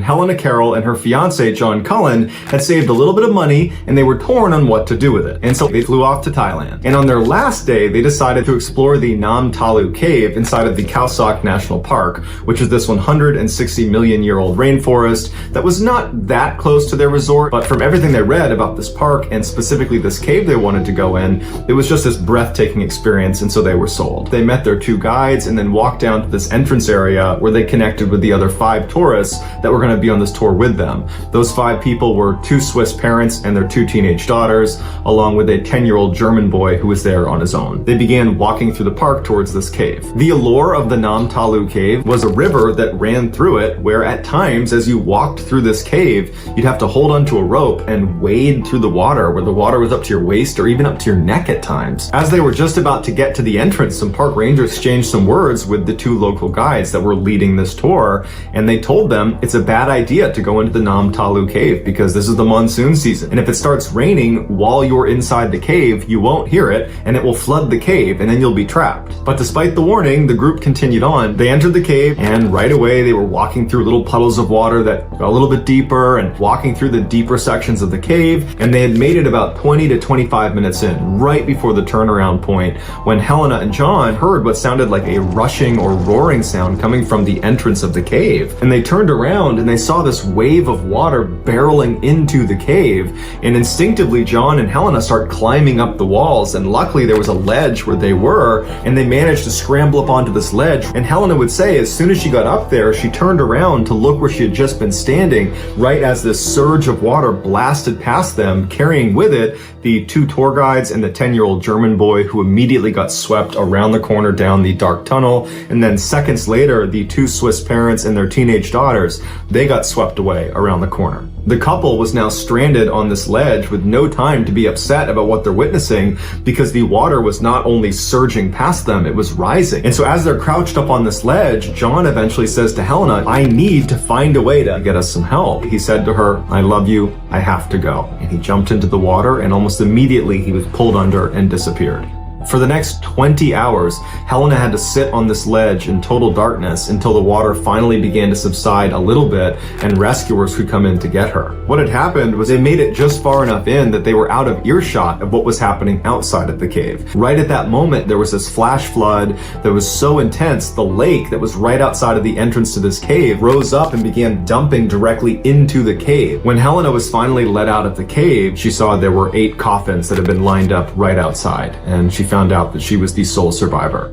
Helena Carroll and her fiance, John Cullen, had saved a little bit of money and they were torn on what to do with it. And so they flew off to Thailand. And on their last day, they decided to explore the Nam Talu cave inside of the Khao Sok National Park, which is this 160 million year old rainforest that was not that close to their resort, but from everything they read about this park and specifically this cave they wanted to go in, it was just this breathtaking experience, and so they were sold. They met their 2 guides and then walked down to this entrance area where they connected with the other 5 tourists that were going to be on this tour with them. Those 5 people were 2 Swiss parents and their 2 teenage daughters, along with a 10-year-old German boy who was there on his own. They began walking through the park towards this cave. The allure of the Nam Talu cave was a river that ran through it, where at times as you walked through this cave, you'd have to hold onto a rope and wade through the water, where the water was up to your waist or even up to your neck at times. As they were just about to get to the entrance, some park rangers exchanged some words with the 2 local guides that were leading this tour, and they told them it's a bad idea to go into the Nam Talu cave because this is the monsoon season, and if it starts raining while you're inside the cave, you won't hear it and it will flood the cave and then you'll be trapped. But despite the warning, the group continued on. They entered the cave and right away they were walking through little puddles of water that got a little bit deeper and walking through the deeper sections of the cave, and they had made it about 20 to 25 minutes in, right before the turnaround point, when Helena and John heard what sounded like a rushing or roaring sound coming from the entrance of the cave. And they turned around and they saw this wave of water barreling into the cave, and instinctively John and Helena start climbing up the walls, and luckily there was a ledge where they were, and they managed to scramble up onto this ledge. And Helena would say as soon as she got up there, she turned around to look where she had just been standing, right as this surge of water blasted past them, carrying with it the 2 tour guides and the 10-year-old German boy, who immediately got swept around the corner down the dark tunnel. And then seconds later, the 2 Swiss parents and their teenage daughters, they got swept away around the corner. The couple was now stranded on this ledge with no time to be upset about what they're witnessing, because the water was not only surging past them, it was rising. And so as they're crouched up on this ledge, John eventually says to Helena, "I need to find a way to get us some help." He said to her, "I love you, I have to go." And he jumped into the water, and almost immediately he was pulled under and disappeared. For the next 20 hours, Helena had to sit on this ledge in total darkness until the water finally began to subside a little bit and rescuers could come in to get her. What had happened was they made it just far enough in that they were out of earshot of what was happening outside of the cave. Right at that moment, there was this flash flood that was so intense, the lake that was right outside of the entrance to this cave rose up and began dumping directly into the cave. When Helena was finally let out of the cave, she saw there were 8 coffins that had been lined up right outside, and she found out that she was the sole survivor.